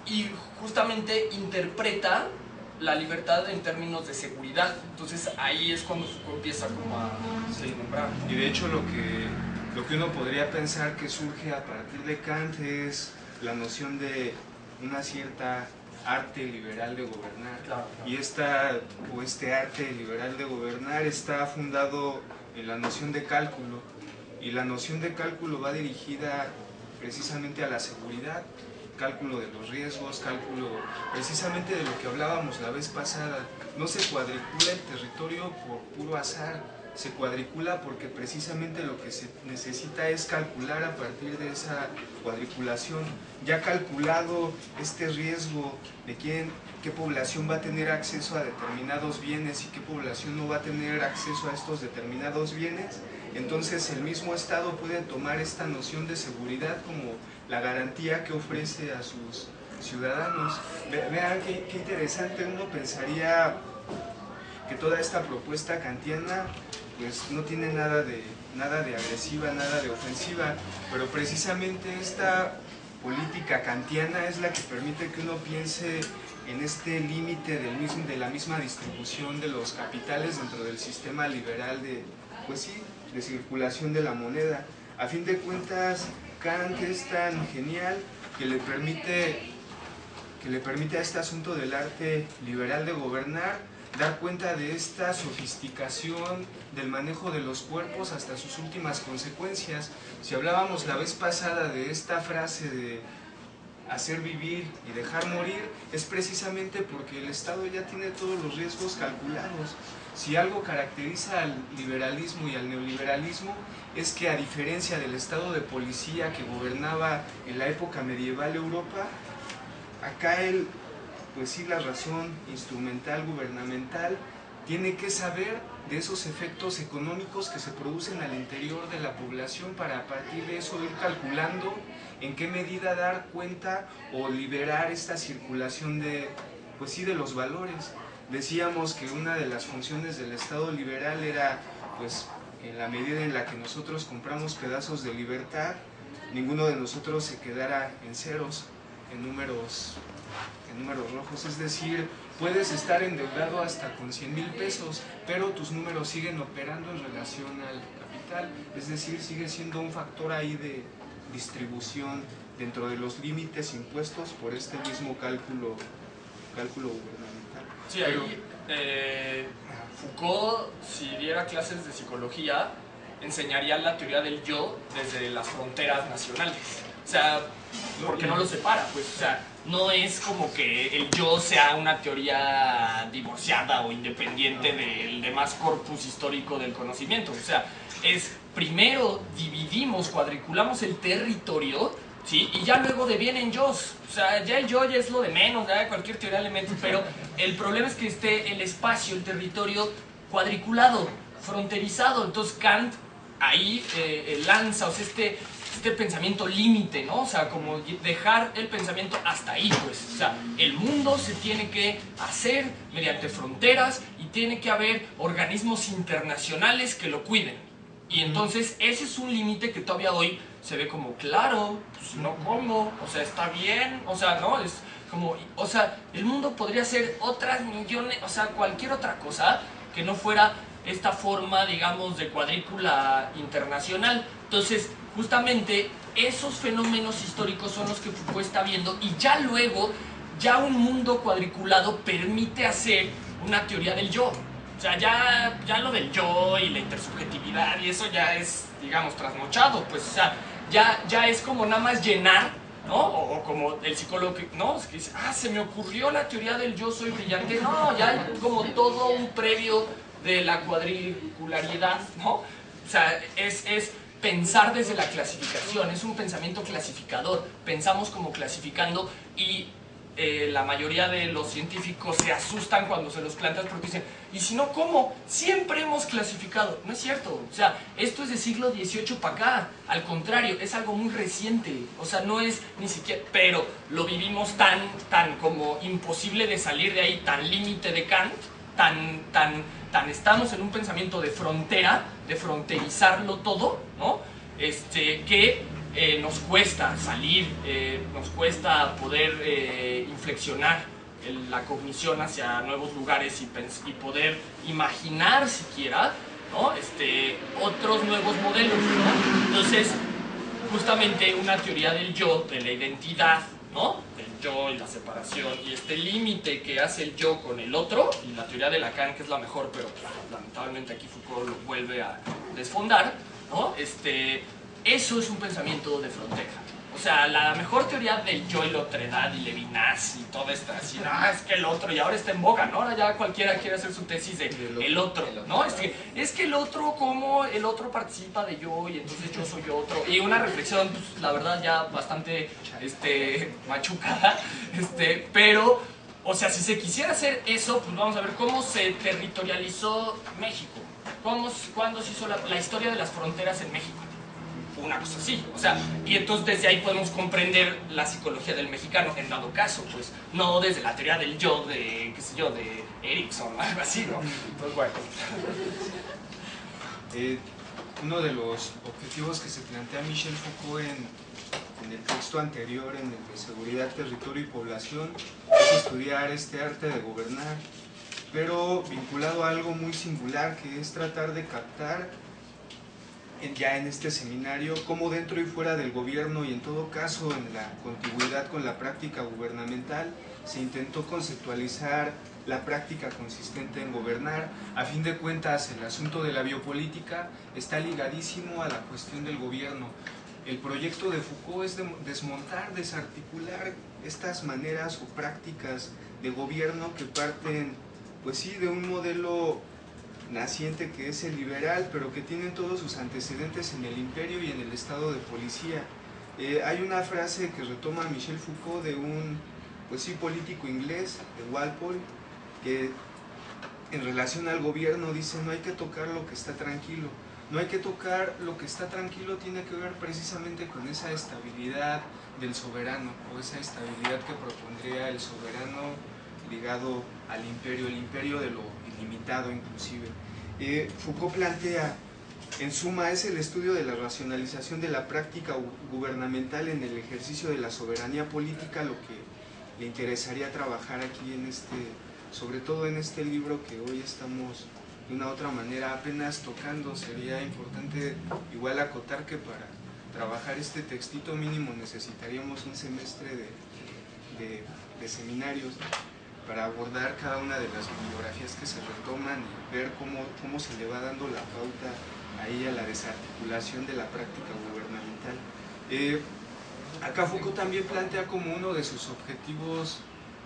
Y justamente interpreta la libertad en términos de seguridad. Entonces ahí es cuando Foucault empieza como a desmembrar, ¿no?
Y de hecho lo que uno podría pensar que surge a partir de Kant es la noción de una cierta arte liberal de gobernar.
Claro.
Y este arte liberal de gobernar está fundado en la noción de cálculo, y la noción de cálculo va dirigida precisamente a la seguridad, cálculo de los riesgos, cálculo precisamente de lo que hablábamos la vez pasada. No se cuadricula el territorio por puro azar, se cuadricula porque precisamente lo que se necesita es calcular a partir de esa cuadriculación. Ya calculado este riesgo de qué población va a tener acceso a determinados bienes y qué población no va a tener acceso a estos determinados bienes, entonces el mismo Estado puede tomar esta noción de seguridad como la garantía que ofrece a sus ciudadanos. Vean qué interesante, uno pensaría que toda esta propuesta kantiana pues no tiene nada de agresiva, nada de ofensiva, pero precisamente esta política kantiana es la que permite que uno piense en este límite de la misma distribución de los capitales dentro del sistema liberal de circulación de la moneda. A fin de cuentas, Kant es tan genial que le permite a este asunto del arte liberal de gobernar dar cuenta de esta sofisticación del manejo de los cuerpos hasta sus últimas consecuencias. Si hablábamos la vez pasada de esta frase de hacer vivir y dejar morir, es precisamente porque el Estado ya tiene todos los riesgos calculados. Si algo caracteriza al liberalismo y al neoliberalismo es que, a diferencia del Estado de policía que gobernaba en la época medieval Europa, acá la razón instrumental gubernamental tiene que saber de esos efectos económicos que se producen al interior de la población para, a partir de eso, ir calculando en qué medida dar cuenta o liberar esta circulación de los valores. Decíamos que una de las funciones del Estado liberal era, en la medida en la que nosotros compramos pedazos de libertad, ninguno de nosotros se quedara en ceros, en números rojos. Es decir, puedes estar endeudado hasta con 100,000 pesos, pero tus números siguen operando en relación al capital. Es decir, sigue siendo un factor ahí de distribución dentro de los límites impuestos por este mismo cálculo gubernamental.
Sí, ahí Foucault, si diera clases de psicología, enseñaría la teoría del yo desde las fronteras nacionales. O sea, porque no lo separa, pues, o sea, no es como que el yo sea una teoría divorciada o independiente del demás corpus histórico del conocimiento. O sea, es primero dividimos, cuadriculamos el territorio, ¿sí? Y ya luego devienen yos. O sea, ya el yo ya es lo de menos, ya cualquier teoría de elementos, pero el problema es que esté el espacio, el territorio cuadriculado, fronterizado. Entonces Kant ahí lanza, o sea, este pensamiento límite, ¿no? O sea, como dejar el pensamiento hasta ahí, pues. O sea, el mundo se tiene que hacer mediante fronteras y tiene que haber organismos internacionales que lo cuiden. Y entonces ese es un límite que todavía hoy se ve como claro, pues no como, o sea, está bien, o sea, no, es como, o sea, el mundo podría ser otras millones, o sea, cualquier otra cosa que no fuera esta forma, digamos, de cuadrícula internacional. Entonces, justamente esos fenómenos históricos son los que Foucault está viendo, y ya luego, ya un mundo cuadriculado permite hacer una teoría del yo. O sea, ya lo del yo y la intersubjetividad y eso ya es, digamos, trasnochado, pues, o sea, ya es como nada más llenar, ¿no? O como el psicólogo que, ¿no? Es que dice, se me ocurrió la teoría del yo soy brillante. No, ya hay como todo un previo de la cuadricularidad, ¿no? O sea, es pensar desde la clasificación, es un pensamiento clasificador, pensamos como clasificando, y la mayoría de los científicos se asustan cuando se los planteas porque dicen, ¿y si no cómo? Siempre hemos clasificado. No es cierto, o sea, esto es de siglo XVIII para acá, al contrario, es algo muy reciente, o sea, no es ni siquiera, pero lo vivimos tan como imposible de salir de ahí, tan límite de Kant, tan estamos en un pensamiento de frontera, de fronterizarlo todo, ¿no? Que nos cuesta salir, nos cuesta poder inflexionar la cognición hacia nuevos lugares y poder imaginar siquiera, ¿no? Otros nuevos modelos, ¿no? Entonces, justamente una teoría del yo, de la identidad, ¿no? Del yo y la separación y este límite que hace el yo con el otro, y la teoría de Lacan, que es la mejor, pero lamentablemente aquí Foucault lo vuelve a desfondar, ¿no? Eso es un pensamiento de frontera. O sea, la mejor teoría del yo y la otredad y Levinas y todo esto, así, no, es que el otro, y ahora está en boga, ¿no? Ahora ya cualquiera quiere hacer su tesis de el otro, ¿no? Es que el otro, ¿cómo el otro participa de yo y entonces yo soy otro? Y una reflexión, pues, la verdad, ya bastante machucada, pero, o sea, si se quisiera hacer eso, pues vamos a ver cómo se territorializó México, cuándo se hizo la historia de las fronteras en México. Una cosa así, o sea, y entonces desde ahí podemos comprender la psicología del mexicano, en dado caso, pues, no desde la teoría del yo de, qué sé yo, de Erickson o algo así, ¿no? Pues bueno.
Uno de los objetivos que se plantea Michel Foucault en el texto anterior, en el de Seguridad, Territorio y Población, es estudiar este arte de gobernar, pero vinculado a algo muy singular, que es tratar de captar ya en este seminario cómo dentro y fuera del gobierno, y en todo caso en la contigüidad con la práctica gubernamental, se intentó conceptualizar la práctica consistente en gobernar. A fin de cuentas, el asunto de la biopolítica está ligadísimo a la cuestión del gobierno. El proyecto de Foucault es desmontar, desarticular estas maneras o prácticas de gobierno que parten, pues sí, de un modelo naciente que es el liberal, pero que tienen todos sus antecedentes en el imperio y en el estado de policía. Hay una frase que retoma Michel Foucault de un, pues sí, político inglés, de Walpole, que en relación al gobierno dice: no hay que tocar lo que está tranquilo. No hay que tocar lo que está tranquilo, tiene que ver precisamente con esa estabilidad del soberano, o esa estabilidad que propondría el soberano ligado al imperio, el imperio de lo ilimitado inclusive. Foucault plantea, en suma, es el estudio de la racionalización de la práctica gubernamental en el ejercicio de la soberanía política lo que le interesaría trabajar aquí en sobre todo en este libro que hoy estamos de una u otra manera apenas tocando. Sería importante igual acotar que para trabajar este textito mínimo necesitaríamos un semestre de seminarios para abordar cada una de las bibliografías que se retoman y ver cómo se le va dando la pauta ahí a la desarticulación de la práctica gubernamental. Acá Foucault también plantea como uno de sus objetivos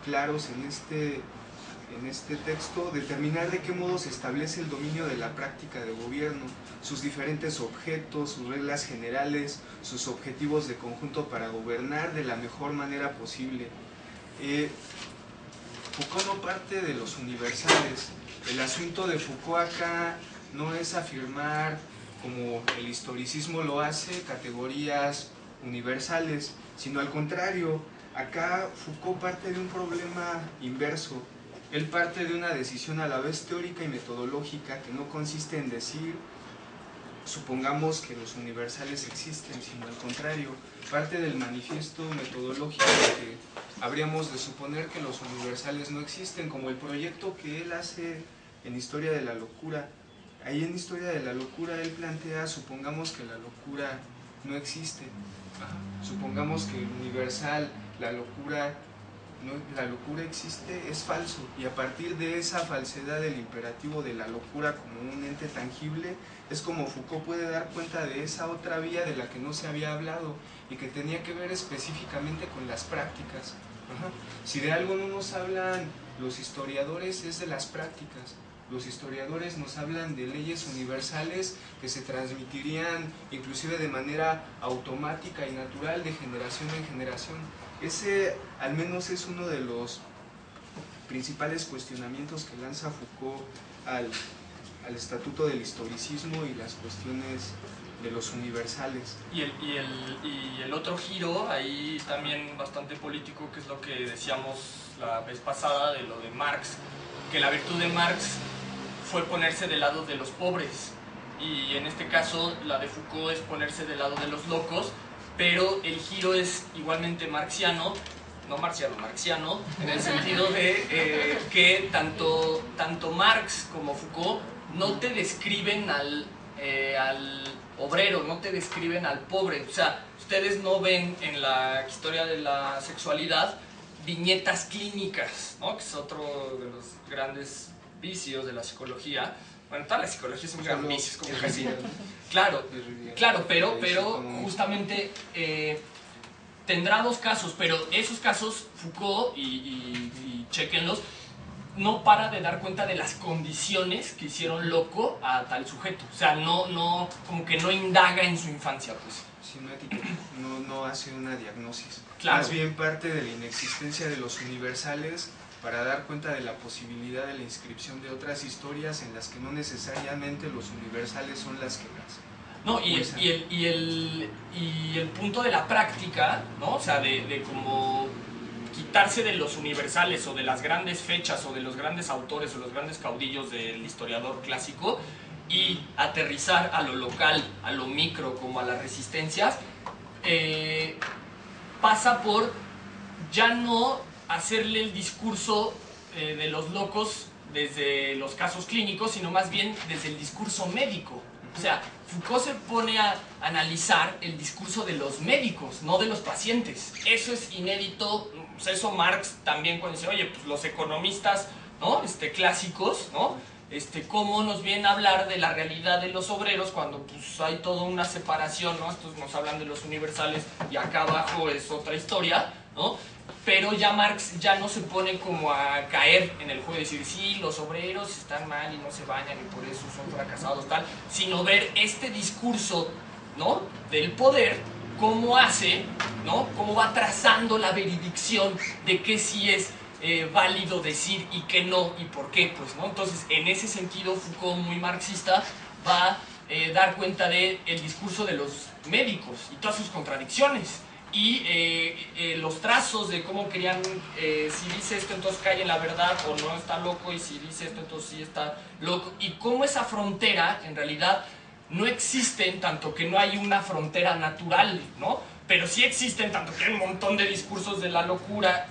claros en este texto determinar de qué modo se establece el dominio de la práctica de gobierno, sus diferentes objetos, sus reglas generales, sus objetivos de conjunto para gobernar de la mejor manera posible. Foucault no parte de los universales. El asunto de Foucault acá no es afirmar, como el historicismo lo hace, categorías universales, sino al contrario. Acá Foucault parte de un problema inverso. Él parte de una decisión a la vez teórica y metodológica que no consiste en decir, supongamos que los universales existen, sino al contrario, parte del manifiesto metodológico que habríamos de suponer que los universales no existen, como el proyecto que él hace en Historia de la Locura. Ahí en Historia de la Locura él plantea, supongamos que la locura no existe, supongamos que el universal, la locura existe, es falso, y a partir de esa falsedad del imperativo de la locura como un ente tangible, es como Foucault puede dar cuenta de esa otra vía de la que no se había hablado y que tenía que ver específicamente con las prácticas. Si de algo no nos hablan los historiadores es de las prácticas. los historiadores nos hablan de leyes universales que se transmitirían inclusive de manera automática y natural de generación en generación. Ese al menos es uno de los principales cuestionamientos que lanza Foucault al estatuto del historicismo y las cuestiones de los universales.
Y el otro giro, ahí también bastante político, que es lo que decíamos la vez pasada de lo de Marx, que la virtud de Marx fue ponerse del lado de los pobres, y en este caso la de Foucault es ponerse del lado de los locos, pero el giro es igualmente marxiano, no marxiano, marxiano, en el sentido de que tanto Marx como Foucault no te describen al obrero, no te describen al pobre. O sea, ustedes no ven en la historia de la sexualidad viñetas clínicas, ¿no? Que es otro de los grandes vicios de la psicología. Bueno, toda la psicología es un gran vicio, es como casi... Claro, pero justamente tendrá dos casos, pero esos casos Foucault, y chéquenlos, no para de dar cuenta de las condiciones que hicieron loco a tal sujeto. O sea, no como que no indaga en su infancia, pues.
Sí, no hace una diagnosis.
Claro.
Más bien parte de la inexistencia de los universales para dar cuenta de la posibilidad de la inscripción de otras historias en las que no necesariamente los universales son las que las...
No, y el punto de la práctica, ¿no? O sea, de como quitarse de los universales o de las grandes fechas o de los grandes autores o los grandes caudillos del historiador clásico y aterrizar a lo local, a lo micro, como a las resistencias, pasa por ya no hacerle el discurso de los locos desde los casos clínicos, sino más bien desde el discurso médico. O sea, Foucault se pone a analizar el discurso de los médicos, no de los pacientes. Eso es inédito. Pues eso Marx también cuando dice, oye, pues los economistas, ¿no? Clásicos, ¿no? Cómo nos vienen a hablar de la realidad de los obreros cuando pues hay toda una separación, ¿no? Estos nos hablan de los universales y acá abajo es otra historia, ¿no? Pero ya Marx ya no se pone como a caer en el juego de decir, sí, los obreros están mal y no se bañan y por eso son fracasados, tal, sino ver este discurso, ¿no? Del poder, cómo hace, ¿no? Cómo va trazando la veredicción de qué sí es válido decir y qué no y por qué, pues, ¿no? Entonces, en ese sentido, Foucault, muy marxista, va a dar cuenta del discurso de los médicos y todas sus contradicciones. Y los trazos de cómo querían, si dice esto entonces cae en la verdad o no está loco, y si dice esto entonces sí está loco, y cómo esa frontera en realidad no existe en tanto que no hay una frontera natural, ¿no? Pero sí existen tanto que hay un montón de discursos de la locura,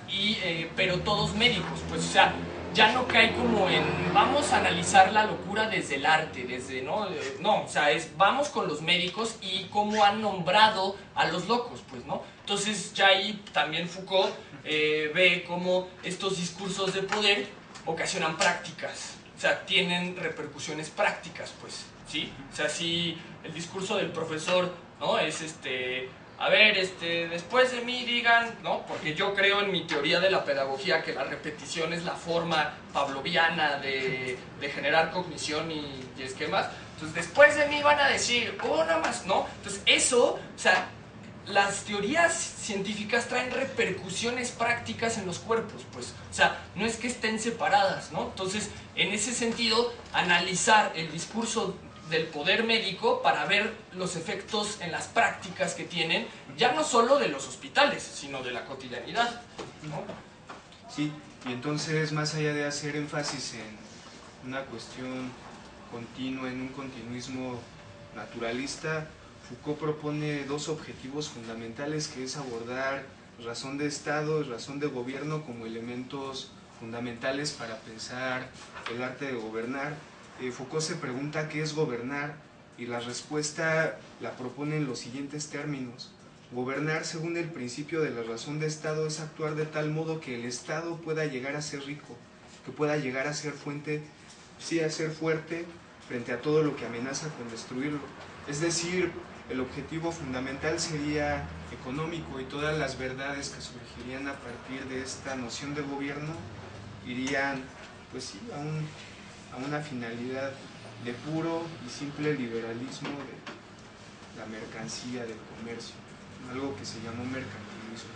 pero todos médicos, pues, o sea, ya no cae como en vamos a analizar la locura desde el arte, desde, ¿no? No, o sea, vamos con los médicos y cómo han nombrado a los locos, pues, ¿no? Entonces ya ahí también Foucault ve cómo estos discursos de poder ocasionan prácticas, o sea, tienen repercusiones prácticas, pues, ¿sí? O sea, si el discurso del profesor, ¿no? Es a ver, después de mí digan, ¿no? Porque yo creo en mi teoría de la pedagogía que la repetición es la forma pavloviana de generar cognición y esquemas. Entonces, después de mí van a decir, una más, ¿no? Entonces, eso, o sea, las teorías científicas traen repercusiones prácticas en los cuerpos, pues, o sea, no es que estén separadas, ¿no? Entonces, en ese sentido, analizar el discurso del poder médico para ver los efectos en las prácticas que tienen, ya no solo de los hospitales, sino de la cotidianidad, ¿no?
Sí, y entonces más allá de hacer énfasis en una cuestión continua, en un continuismo naturalista, Foucault propone dos objetivos fundamentales, que es abordar razón de Estado y razón de gobierno como elementos fundamentales para pensar el arte de gobernar. Foucault se pregunta qué es gobernar y la respuesta la propone en los siguientes términos. Gobernar, según el principio de la razón de Estado, es actuar de tal modo que el Estado pueda llegar a ser rico, que pueda llegar a ser fuente, sí, a ser fuerte frente a todo lo que amenaza con destruirlo. Es decir, el objetivo fundamental sería económico, y todas las verdades que surgirían a partir de esta noción de gobierno irían, pues sí, a un a una finalidad de puro y simple liberalismo de la mercancía, del comercio, algo que se llamó mercantilismo.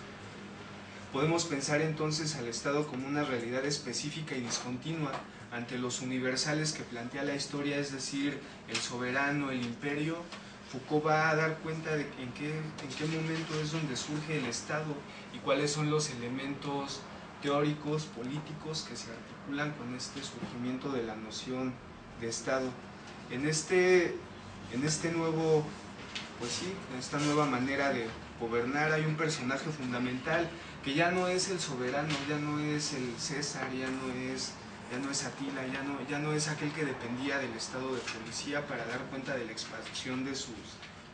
Podemos pensar entonces al Estado como una realidad específica y discontinua ante los universales que plantea la historia, es decir, el soberano, el imperio. Foucault va a dar cuenta de en qué momento es donde surge el Estado y cuáles son los elementos teóricos, políticos que se articulan con este surgimiento de la noción de Estado. En este nuevo, pues sí, en esta nueva manera de gobernar hay un personaje fundamental que ya no es el soberano, ya no es el César, ya no es Atila, ya no es aquel que dependía del estado de policía para dar cuenta de la expansión de sus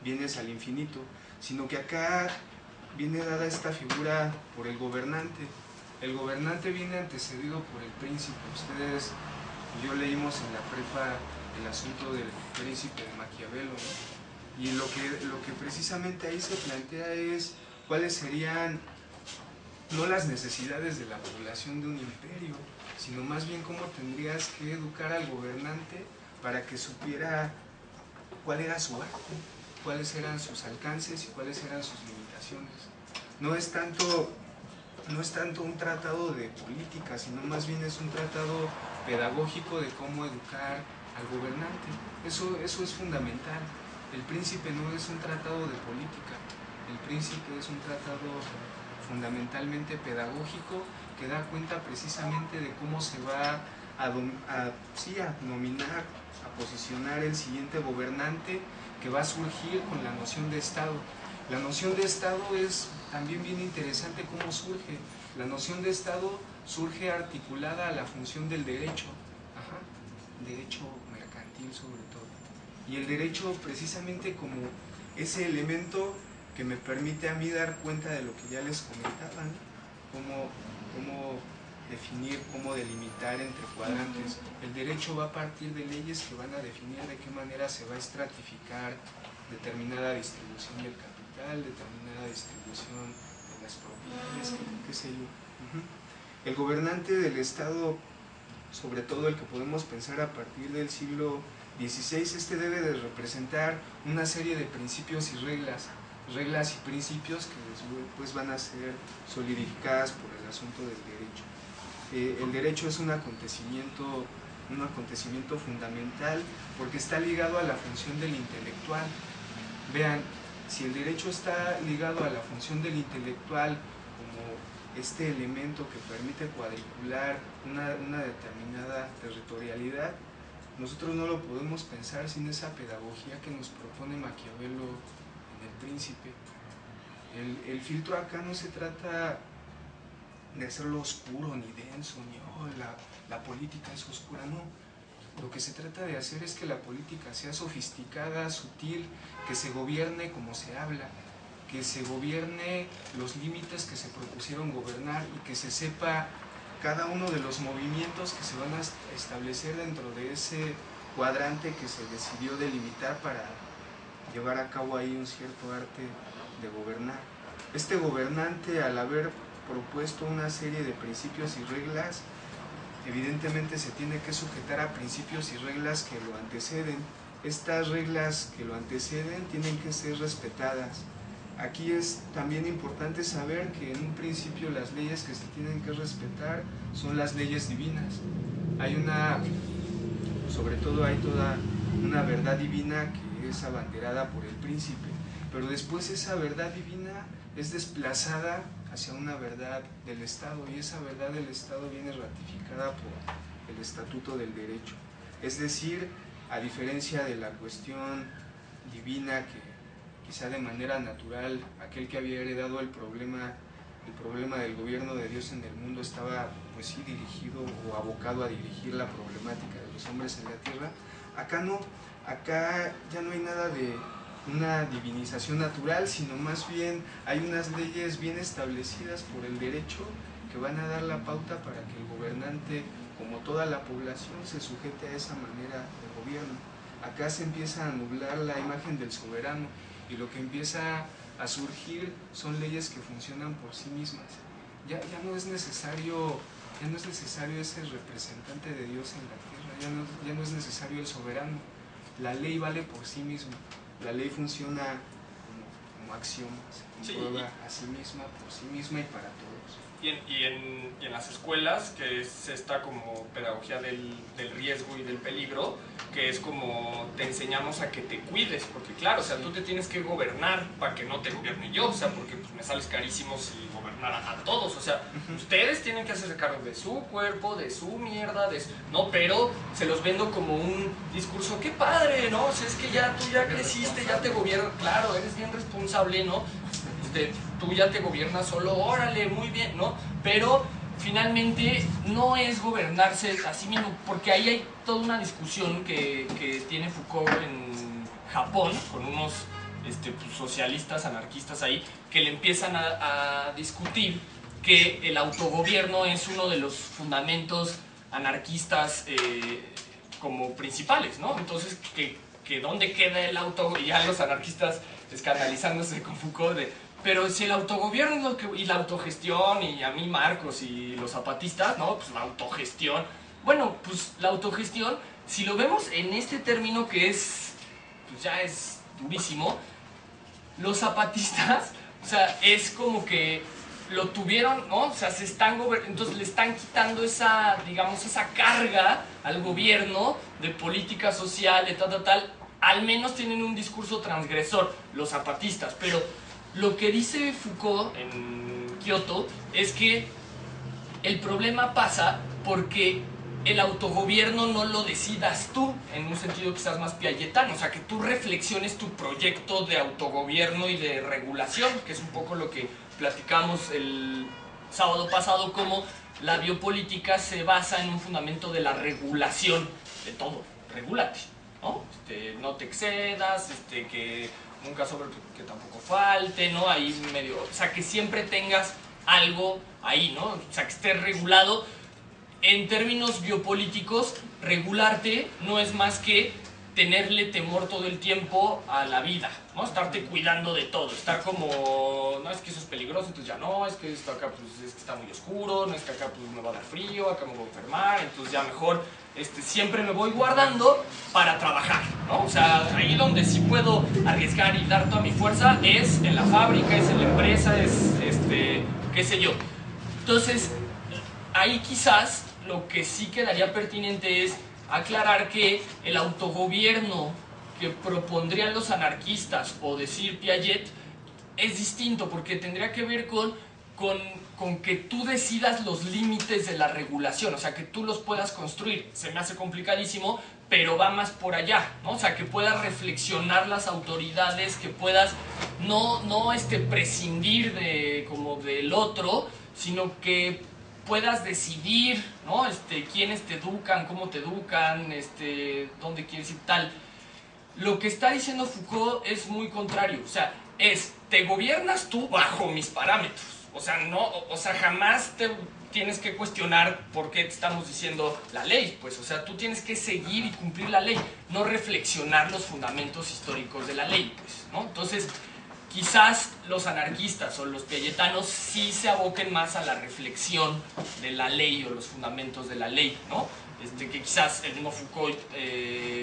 bienes al infinito, sino que acá viene dada esta figura por el gobernante. El gobernante viene antecedido por el príncipe. Ustedes y yo leímos en la prepa el asunto del príncipe de Maquiavelo, ¿no? Y lo que precisamente ahí se plantea es cuáles serían no las necesidades de la población de un imperio, sino más bien cómo tendrías que educar al gobernante para que supiera cuál era su arte, cuáles eran sus alcances y cuáles eran sus limitaciones. No es tanto un tratado de política, sino más bien es un tratado pedagógico de cómo educar al gobernante. Eso es fundamental. El príncipe no es un tratado de política, el príncipe es un tratado fundamentalmente pedagógico que da cuenta precisamente de cómo se va a nominar, a posicionar el siguiente gobernante que va a surgir con la noción de Estado. La noción de Estado es también bien interesante cómo surge. La noción de Estado surge articulada a la función del derecho, derecho mercantil sobre todo. Y el derecho precisamente como ese elemento que me permite a mí dar cuenta de lo que ya les comentaba, ¿no? Cómo definir, cómo delimitar entre cuadrantes. El derecho va a partir de leyes que van a definir de qué manera se va a estratificar determinada distribución del capital, determinada distribución de las propiedades, qué sé yo. El gobernante del Estado, sobre todo el que podemos pensar a partir del siglo XVI, debe de representar una serie de principios y reglas y principios que después van a ser solidificadas por el asunto del derecho. El derecho es un acontecimiento fundamental porque está ligado a la función del intelectual. Vean, si el derecho está ligado a la función del intelectual como este elemento que permite cuadricular una determinada territorialidad, nosotros no lo podemos pensar sin esa pedagogía que nos propone Maquiavelo en El Príncipe. El filtro acá no se trata de hacerlo oscuro ni denso, ni la política es oscura, no. Lo que se trata de hacer es que la política sea sofisticada, sutil, que se gobierne como se habla, que se gobierne los límites que se propusieron gobernar y que se sepa cada uno de los movimientos que se van a establecer dentro de ese cuadrante que se decidió delimitar para llevar a cabo ahí un cierto arte de gobernar. Este gobernante, al haber propuesto una serie de principios y reglas, evidentemente se tiene que sujetar a principios y reglas que lo anteceden. Estas reglas que lo anteceden tienen que ser respetadas. Aquí es también importante saber que en un principio las leyes que se tienen que respetar son las leyes divinas. Sobre todo hay toda una verdad divina que es abanderada por el príncipe, pero después esa verdad divina es desplazada hacia una verdad del Estado, y esa verdad del Estado viene ratificada por el Estatuto del Derecho. Es decir, a diferencia de la cuestión divina que quizá de manera natural aquel que había heredado el problema del gobierno de Dios en el mundo estaba pues sí dirigido o abocado a dirigir la problemática de los hombres en la tierra, acá no, acá ya no hay nada de una divinización natural, sino más bien hay unas leyes bien establecidas por el derecho que van a dar la pauta para que el gobernante, como toda la población, se sujete a esa manera de gobierno. Acá se empieza a nublar la imagen del soberano y lo que empieza a surgir son leyes que funcionan por sí mismas. Ya no es necesario ese representante de Dios en la tierra, ya no es necesario el soberano. La ley vale por sí misma, la ley funciona como axioma, se comprueba a sí misma, por sí misma y para todos.
Y en las escuelas, que es esta como pedagogía del riesgo y del peligro, que es como te enseñamos a que te cuides, porque claro, o sea, tú te tienes que gobernar para que no te gobierne yo, o sea, porque pues, me sales carísimo si gobernara a todos, o sea, ustedes tienen que hacerse cargo de su cuerpo, de su mierda, no, pero se los vendo como un discurso, qué padre, ¿no? O sea, es que tú ya creciste, ya te gobiernas, claro, eres bien responsable, ¿no? Tú ya te gobiernas solo, órale, muy bien, ¿no? Pero finalmente no es gobernarse a sí mismo, porque ahí hay toda una discusión que tiene Foucault en Japón, con unos pues, socialistas, anarquistas ahí, que le empiezan a discutir que el autogobierno es uno de los fundamentos anarquistas como principales, ¿no? Entonces, que ¿dónde queda el autogobierno? Y ya los anarquistas escandalizándose con Foucault de... Pero si el autogobierno es lo que, y la autogestión, y a mí Marcos y los zapatistas, ¿no? Pues la autogestión. Bueno, pues la autogestión, si lo vemos en este término que es, pues ya es durísimo, los zapatistas, o sea, es como que lo tuvieron, ¿no? O sea, entonces le están quitando esa, digamos, esa carga al gobierno de política social, de tal. Al menos tienen un discurso transgresor, los zapatistas, pero... Lo que dice Foucault en Kioto es que el problema pasa porque el autogobierno no lo decidas tú, en un sentido quizás más piagetano, o sea, que tú reflexiones tu proyecto de autogobierno y de regulación, que es un poco lo que platicamos el sábado pasado, como la biopolítica se basa en un fundamento de la regulación de todo, regúlate, ¿no? No te excedas, que nunca sobre que tampoco falte, ¿no? Ahí medio, o sea, que siempre tengas algo ahí, ¿no? O sea, que esté regulado. En términos biopolíticos, regularte no es más que tenerle temor todo el tiempo a la vida, ¿no? Estarte cuidando de todo, estar como, no, es que eso es peligroso, entonces ya no, es que esto acá pues es que está muy oscuro, no es que acá pues me va a dar frío, acá me voy a enfermar, entonces ya mejor siempre me voy guardando para trabajar, ¿no? O sea, ahí donde sí puedo arriesgar y dar toda mi fuerza es en la fábrica, es en la empresa, es qué sé yo. Entonces, ahí quizás lo que sí quedaría pertinente es aclarar que el autogobierno que propondrían los anarquistas o decir Piaget es distinto, porque tendría que ver con que tú decidas los límites de la regulación, o sea, que tú los puedas construir. Se me hace complicadísimo, pero va más por allá, ¿no? O sea, que puedas reflexionar las autoridades, que puedas no prescindir como del otro, sino que puedas decidir, ¿no? Quiénes te educan, cómo te educan, dónde quieres ir, tal. Lo que está diciendo Foucault es muy contrario, o sea, te gobiernas tú bajo mis parámetros, o sea, jamás te tienes que cuestionar por qué te estamos diciendo la ley, pues, o sea, tú tienes que seguir y cumplir la ley, no reflexionar los fundamentos históricos de la ley, pues, ¿no? Entonces, quizás los anarquistas o los piagetanos sí se aboquen más a la reflexión de la ley o los fundamentos de la ley, ¿no? Que quizás el mismo Foucault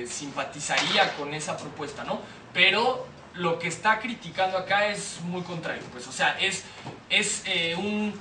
simpatizaría con esa propuesta, ¿no? Pero lo que está criticando acá es muy contrario, pues, o sea, es un